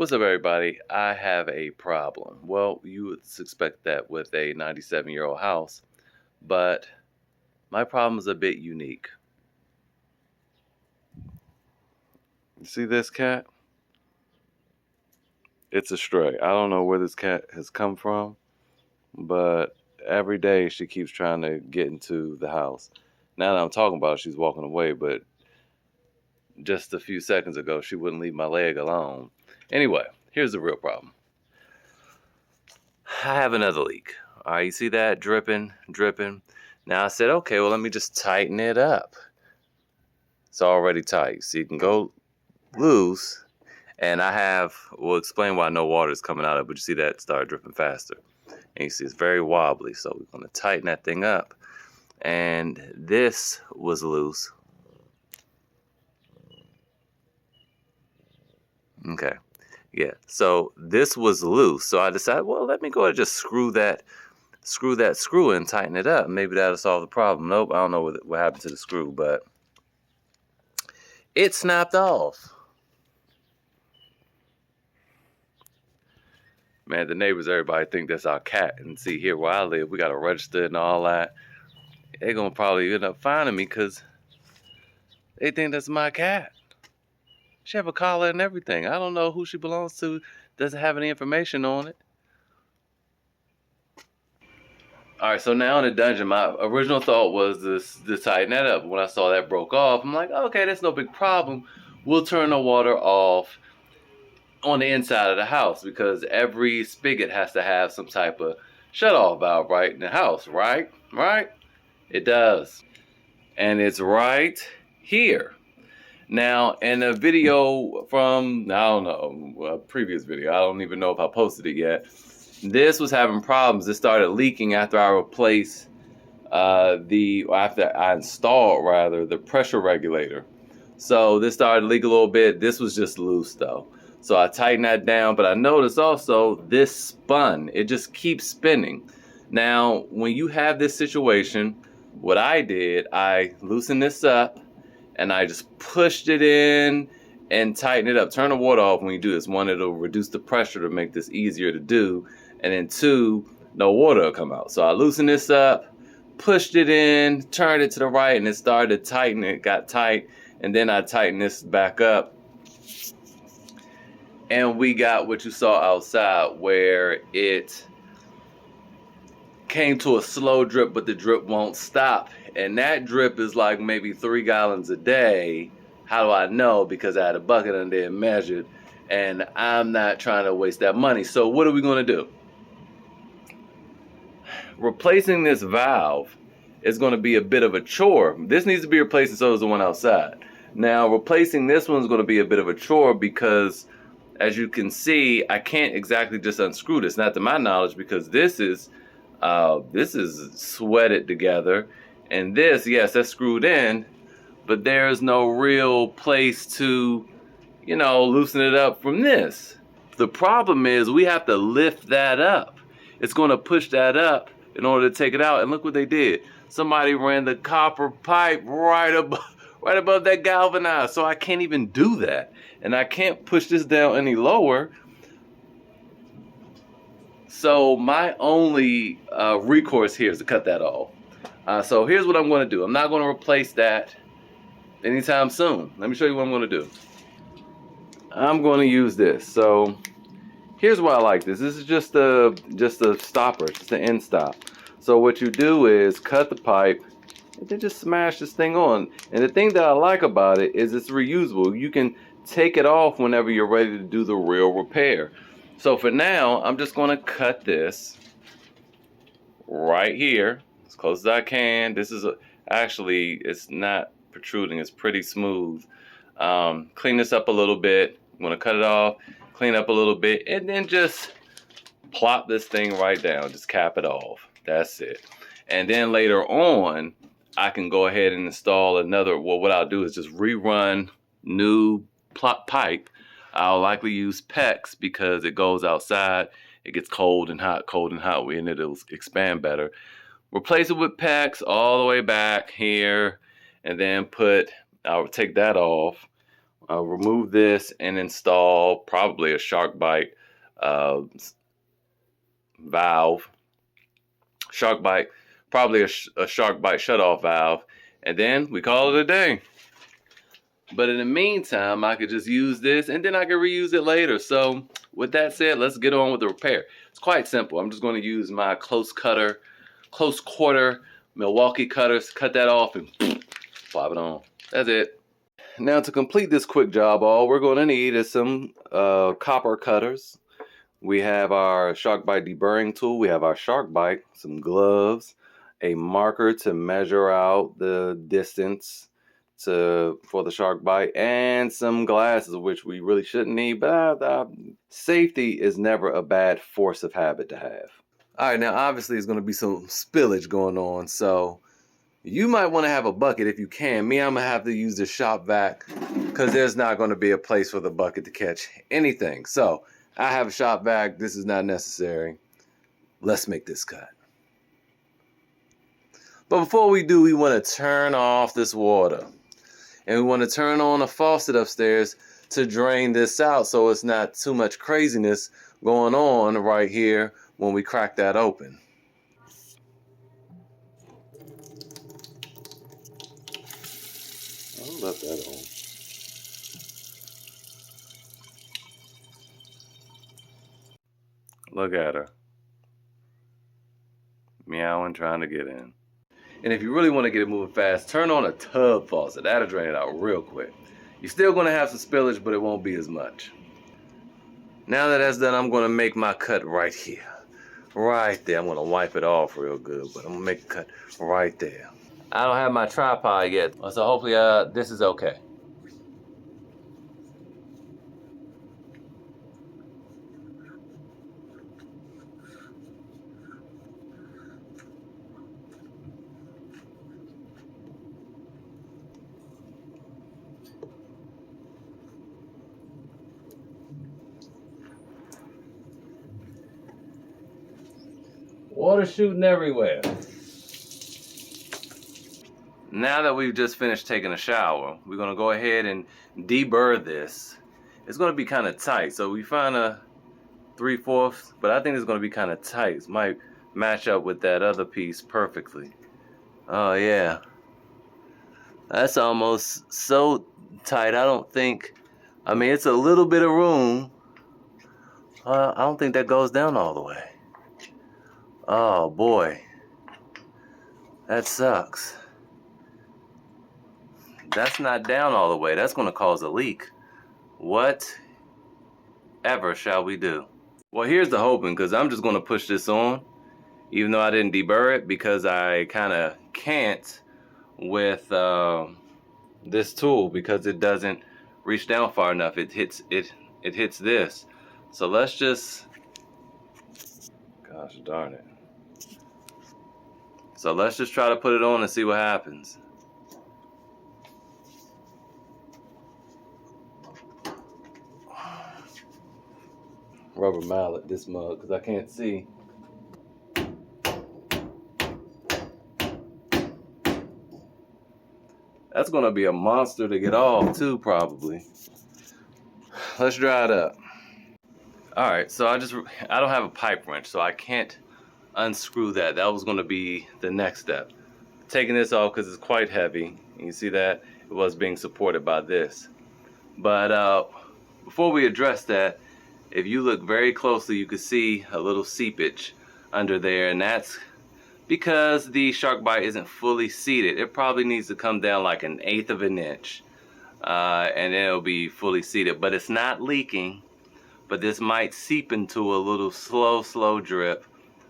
What's up, everybody? I have a problem. Well, you would expect that with a 97-year-old house, but my problem is a bit unique. You see this cat? It's a stray. I don't know where this cat has come from, but every day she keeps trying to get into the house. Now that I'm talking about it, she's walking away, but just a few seconds ago, she wouldn't leave my leg alone. Anyway, here's the real problem. I have another leak. All right, you see that dripping, dripping? Now I said, okay, well, let me just tighten it up. It's already tight, so you can go loose. And we'll explain why no water is coming out of it, but you see that start dripping faster. And you see it's very wobbly, so we're gonna tighten that thing up. And this was loose. Okay. Yeah, so this was loose. So I decided, well, let me go ahead and just screw that screw in, tighten it up. Maybe that'll solve the problem. Nope, I don't know what happened to the screw, but it snapped off. Man, the neighbors, everybody think that's our cat. And see, here where I live, we got a register and all that. They're going to probably end up finding me because they think that's my cat. She have a collar and everything. I don't know who she belongs to. Doesn't have any information on it. All right, so now in the dungeon, my original thought was to tighten that up. When I saw that broke off, I'm like, okay, that's no big problem. We'll turn the water off on the inside of the house because every spigot has to have some type of shut-off valve right in the house, right? Right? It does. And it's right here. Now, in a video from, I don't know, a previous video, I don't even know if I posted it yet, this was having problems. It started leaking after I replaced after I installed the pressure regulator. So this started to leak a little bit. This was just loose though. So I tightened that down, but I noticed also this spun. It just keeps spinning. Now, when you have this situation, what I did, I loosened this up and I just pushed it in and tighten it up. Turn the water off when you do this. One, it'll reduce the pressure to make this easier to do. And then two, no water will come out. So I loosened this up, pushed it in, turned it to the right, and it started to tighten. It got tight. And then I tightened this back up. And we got what you saw outside where it came to a slow drip, but the drip won't stop. And that drip is like maybe 3 gallons a day. How do I know? Because I had a bucket under there and measured, and I'm not trying to waste that money. So what are we going to do? Replacing this valve is going to be a bit of a chore. This needs to be replaced, and so does the one outside. Now, replacing this one is going to be a bit of a chore because, as you can see, I can't exactly just unscrew this, not to my knowledge, because this is sweated together. And this, yes, that's screwed in, but there's no real place to, loosen it up from this. The problem is we have to lift that up. It's going to push that up in order to take it out. And look what they did. Somebody ran the copper pipe right above that galvanized. So I can't even do that. And I can't push this down any lower. So my only recourse here is to cut that off. So here's what I'm going to do. I'm not going to replace that anytime soon. Let me show you what I'm going to do. I'm going to use this. So here's why I like this. This is just a stopper, just an end stop. So what you do is cut the pipe and then just smash this thing on. And the thing that I like about it is it's reusable. You can take it off whenever you're ready to do the real repair. So for now, I'm just going to cut this right here as close as I can. This is actually, it's not protruding. It's pretty smooth. Clean this up a little bit. I'm going to cut it off, clean up a little bit, and then just plop this thing right down. Just cap it off. That's it. And then later on, I can go ahead and install another. Well, what I'll do is just rerun new pipe. I'll likely use PEX because it goes outside. It gets cold and hot, and it'll expand better. Replace it with PEX all the way back here, and then I'll take that off. remove this and install probably a Sharkbite valve. Sharkbite, probably a Sharkbite shutoff valve, and then we call it a day. But in the meantime, I could just use this and then I can reuse it later. So with that said, let's get on with the repair. It's quite simple. I'm just going to use my close quarter Milwaukee cutters, cut that off and pop it on. That's it. Now to complete this quick job, all we're going to need is some copper cutters. We have our Sharkbite deburring tool. We have our Sharkbite, some gloves, a marker to measure out the distance for the Sharkbite, and some glasses, which we really shouldn't need, but safety is never a bad force of habit to have. All right, now obviously there's going to be some spillage going on, so you might want to have a bucket if you can. Me, I'm going to have to use the shop vac because there's not going to be a place for the bucket to catch anything. So I have a shop vac. This is not necessary. Let's make this cut. But before we do, we want to turn off this water. And we want to turn on a faucet upstairs to drain this out so it's not too much craziness going on right here when we crack that open. I'll let that on. Look at her. Meowing, trying to get in. And if you really want to get it moving fast, turn on a tub faucet. That'll drain it out real quick. You're still going to have some spillage, but it won't be as much. Now that that's done, I'm going to make my cut right here. Right there. I'm going to wipe it off real good, but I'm going to make a cut right there. I don't have my tripod yet, so hopefully this is okay. Water shooting everywhere. Now that we've just finished taking a shower, we're going to go ahead and deburr this. It's going to be kind of tight, so we find a 3/4, but I think it's going to be kind of tight. It might match up with that other piece perfectly. Oh yeah, that's almost so tight. I mean, it's a little bit of room. I don't think that goes down all the way. Oh boy, that sucks. That's not down all the way. That's going to cause a leak. Whatever shall we do? Well, here's the hoping, because I'm just going to push this on, even though I didn't deburr it, because I kind of can't with this tool, because it doesn't reach down far enough. It hits this. So let's just, gosh darn it. So let's just try to put it on and see what happens. Rubber mallet this mug because I can't see. That's gonna be a monster to get off too, probably. Let's dry it up. All right, so I don't have a pipe wrench, so I can't unscrew that. That was gonna be the next step. Taking this off because it's quite heavy. And you see that it was being supported by this. But before we address that, if you look very closely, you can see a little seepage under there, and that's because the Sharkbite isn't fully seated. It probably needs to come down like 1/8 of an inch, and then it'll be fully seated. But it's not leaking, but this might seep into a little slow drip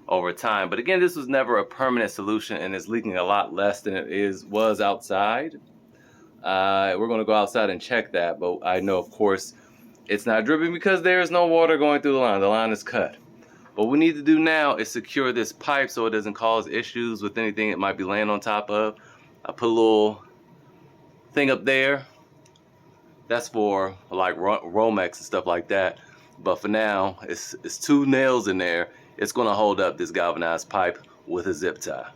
over time. But again, this was never a permanent solution, and it's leaking a lot less than it was outside. We're going to go outside and check that, but I know, of course, it's not dripping because there is no water going through the line. The line is cut. What we need to do now is secure this pipe so it doesn't cause issues with anything it might be laying on top of. I put a little thing up there. That's for like Romex and stuff like that. But for now, it's 2 nails in there. It's going to hold up this galvanized pipe with a zip tie.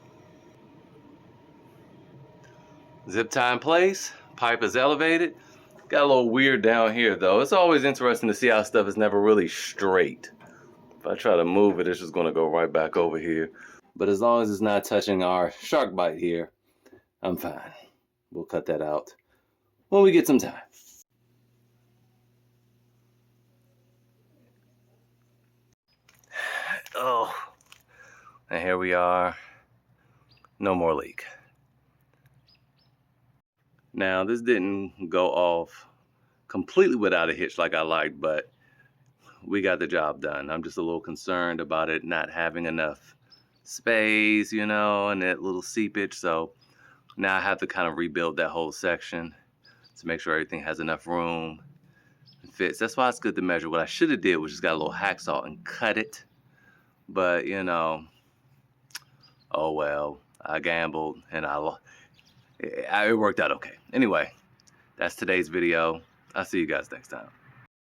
Zip tie in place. Pipe is elevated. Got a little weird down here though. It's always interesting to see how stuff is never really straight. If I try to move it, it's just gonna go right back over here. But as long as it's not touching our Sharkbite here, I'm fine. We'll cut that out when we get some time. Oh, and here we are. No more leak. Now, this didn't go off completely without a hitch like I liked, but we got the job done. I'm just a little concerned about it not having enough space, you know, and that little seepage. So now I have to kind of rebuild that whole section to make sure everything has enough room and fits. That's why it's good to measure. What I should have did was just got a little hacksaw and cut it. But, you know, oh well, I gambled and it worked out okay. Anyway, that's today's video. I'll see you guys next time.